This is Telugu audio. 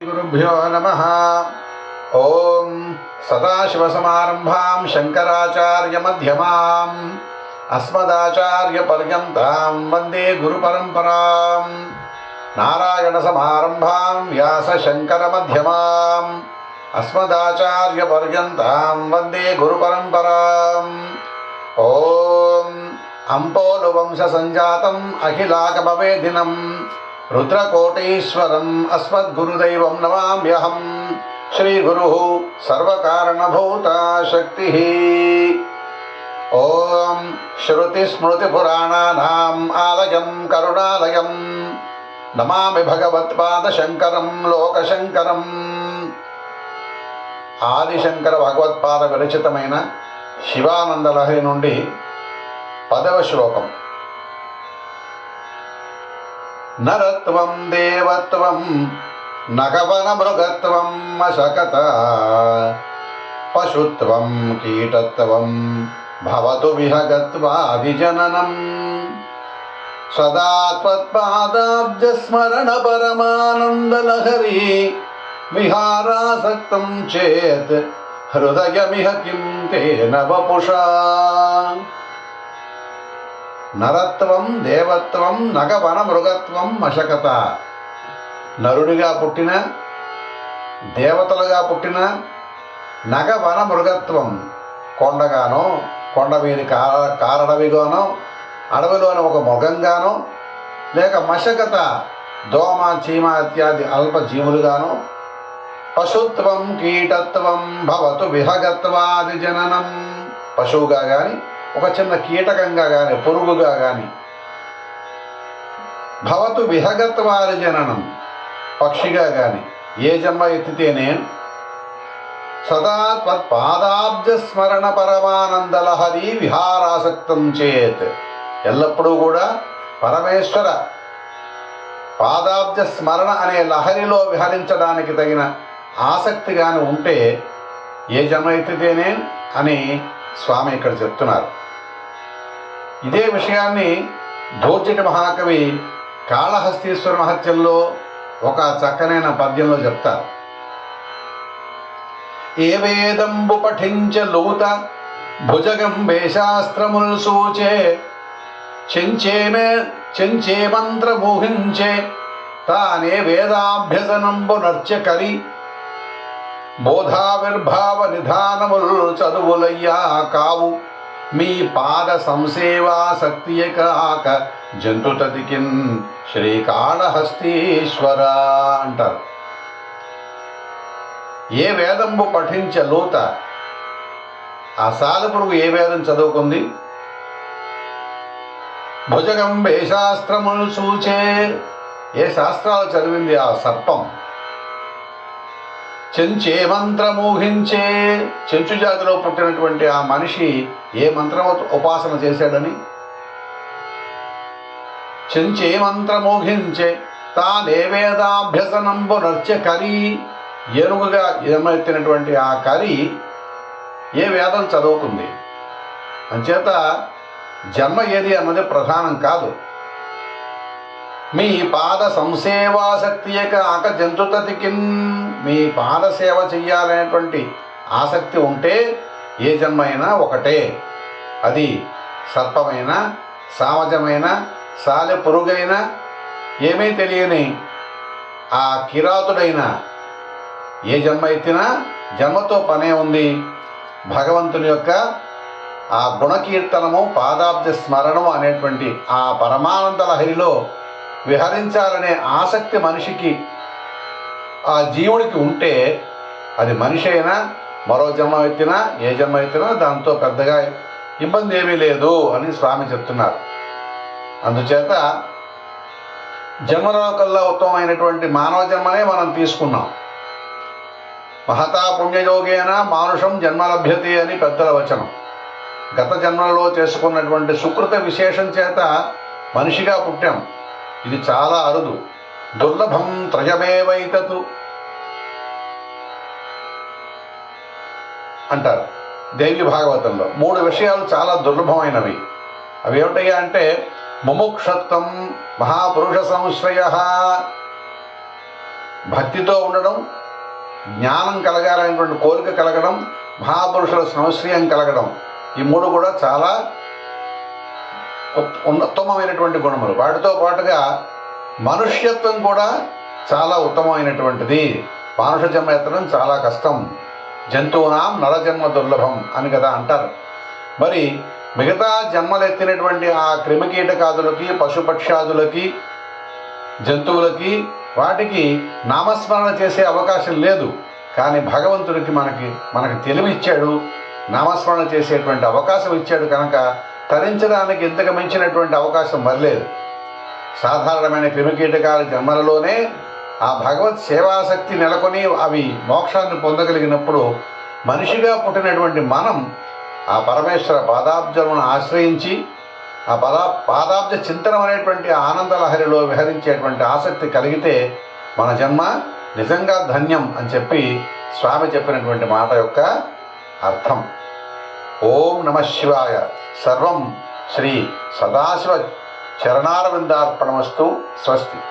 గురుభ్యో నమః. ఓం సదాశివసమారంభాం శంకరాచార్యమధ్యమాం అస్మదాచార్యపర్యంతాం వందే గురుపరంపరాం. నారాయణసమారంభాం వ్యాసశంకరమధ్యమాం అస్మదాచార్యపర్యంతాం వందే గురుపరంపరాం. ఓం అంపోలువంశసంజాతం అఖిలాగమవేదినం రుద్రకోటీశ్వరం అస్మద్గురుదైవం నమామ్యహం. శ్రీగురు సర్వకారణభూత శక్తి. ఓం శ్రుతిస్మృతిపురాణానాం ఆలయం కరుణాలయం నమామి భగవత్పాదశంకరం లోకశంకరం. ఆదిశంకర భగవత్పాద విరచితమైన శివానందలహరి నుండి 10వ శ్లోకం. నరత్వం దేవత్వం నగవన మృగత్వం అశకత పశుత్వం కీటత్వం భవతు విహగత్వాదిజననం. సదా త్వత్పాదాబ్జస్మరణ పరమానందలహరి విహారాసక్తం చేత్ హృదయమిహ కిం తేన వపుషా. నరత్వం దేవత్వం నగవన మృగత్వం అశకత. నరుడిగా పుట్టిన, దేవతలుగా పుట్టిన, నగవన మృగత్వం కొండగానో, కొండ మీద కారడవిగానో, అడవిలోని ఒక మృగంగానో, లేక మశకత దోమ చీమ ఇత్యాది అల్ప జీవులుగానో, పశుత్వం కీటత్వం భవతు విహగత్వాది జననం. పశువుగా కానీ, ఒక చిన్న కీటకంగా కానీ, పురుగుగా కానీ, భవతు విహగత్వాది జననం పక్షిగా కానీ ఏ జన్మ ఎత్తితేనే సదా త్వత్పాదాబ్జ స్మరణ పరమానందలహరి విహారాసక్తం చేత్. ఎల్లప్పుడూ కూడా పరమేశ్వర పాదాబ్జ స్మరణ అనే లహరిలో విహరించడానికి తగిన ఆసక్తి కానీ ఉంటే ఏ జన్మ ఎత్తితేనే అని స్వామి ఇక్కడ చెప్తున్నారు. ఇదే విషయాన్ని దోర్జటి మహాకవి కాళహస్తీశ్వర మహత్యంలో ఒక చక్కనైన పద్యంలో చెప్తారు. ఏ వేదంబు పఠించ లూత భుజగంబే శాస్త్రముల్ సూచే చెంచే మంత్రమూహించే తానే వేదాభ్యసనంబు నర్చకరి బోధావిర్భావ నిధానముల్ చదువులయ్యా కావు మీ పాద సంసేవాసక్తియ కాక జంతుతతికిన్ శ్రీకాళహస్తీశ్వర అంటారు. ఏ వేదంబు పఠించ లూత. ఆ సాలెపురుగు ఏ వేదం చదువుకుంది? భుజగంబే శాస్త్రములు సూచే. ఏ శాస్త్రాలు చదివింది ఆ సర్పం? చెంచే మంత్రమూహించే. చెంచు జాతిలో పుట్టినటువంటి ఆ మనిషి ఏ మంత్ర ఉపాసన చేశాడని? చెంచే మంత్రమూహించే తానే వేదాభ్యసనంబు నర్చ కరి. ఏనుగుగా ఎత్తినటువంటి ఆ కరి ఏ వేదం చదువుకుంది? అంచేత జన్మ ఏది అన్నది ప్రధానం కాదు. మీ పాద సంసేవాసక్తియ కాక జంతుతతికిన్. మీ పాద సేవ చెయ్యాలనేటువంటి ఆసక్తి ఉంటే ఏ జన్మ అయినా ఒకటే. అది సర్పమైన, సామజమైన, సాలె పురుగైన, ఏమీ తెలియని ఆ కిరాతుడైన ఏ జన్మ ఎత్తినా జన్మతో పనే ఉంది. భగవంతుని యొక్క ఆ గుణకీర్తనము, పాదాబ్జ స్మరణము అనేటువంటి ఆ పరమానంద లహరిలో విహరించాలనే ఆసక్తి మనిషికి, ఆ జీవుడికి ఉంటే అది మనిషి అయినా మరో జన్మ ఎత్తినా ఏ జన్మ ఎత్తినా దాంతో పెద్దగా ఇబ్బంది ఏమీ లేదు అని స్వామి చెప్తున్నారు. అందుచేత జన్మలో కల్లా ఉత్తమమైనటువంటి మానవ జన్మనే మనం తీసుకున్నాం. మహతా పుణ్యయోగేన మానుషం జన్మలభ్యతే అని పెద్దల వచనం. గత జన్మలలో చేసుకున్నటువంటి సుకృత విశేషం చేత మనిషిగా పుట్టాం. ఇది చాలా అరుదు. దుర్లభం త్రయమేవైతతు అంటారు దేవి భాగవతంలో. 3 విషయాలు చాలా దుర్లభమైనవి. అవి ఏమిటయ్యా అంటే ముముక్షత్వం మహాపురుష సంశ్రయ భక్తితో ఉండడం, జ్ఞానం కలగాలనేటువంటి కోరిక కలగడం, మహాపురుషుల సంశ్రయం కలగడం, ఈ మూడు కూడా చాలా ఉత్తమమైనటువంటి గుణములు. వాటితో పాటుగా మనుష్యత్వం కూడా చాలా ఉత్తమమైనటువంటిది. మానుష జన్మ ఎత్తడం చాలా కష్టం. జంతువునాం నరజన్మ దుర్లభం అని కదా అంటారు. మరి మిగతా జన్మలు ఎత్తినటువంటి ఆ క్రిమికీటకాదులకి, పశుపక్షాదులకి, జంతువులకి వాటికి నామస్మరణ చేసే అవకాశం లేదు. కానీ భగవంతుడికి మనకి తెలివి ఇచ్చాడు, నామస్మరణ చేసేటువంటి అవకాశం ఇచ్చాడు. కనుక తరించడానికి ఇంతకు మించినటువంటి అవకాశం మరలేదు. సాధారణమైన క్రిమికీటకాల జన్మలలోనే ఆ భగవత్ సేవాశక్తి నెలకొని అవి మోక్షాన్ని పొందగలిగినప్పుడు మనిషిగా పుట్టినటువంటి మనం ఆ పరమేశ్వర పాదాబ్జములను ఆశ్రయించి ఆ పాదాబ్జ చింతనం అనేటువంటి ఆనందలహరిలో విహరించేటువంటి ఆసక్తి కలిగితే మన జన్మ నిజంగా ధన్యం అని చెప్పి స్వామి చెప్పినటువంటి మాట యొక్క అర్థం. ఓం నమ శివాయ. సర్వం శ్రీ సదాశివ చరణారవిందార్పణమస్తు. స్వస్తి.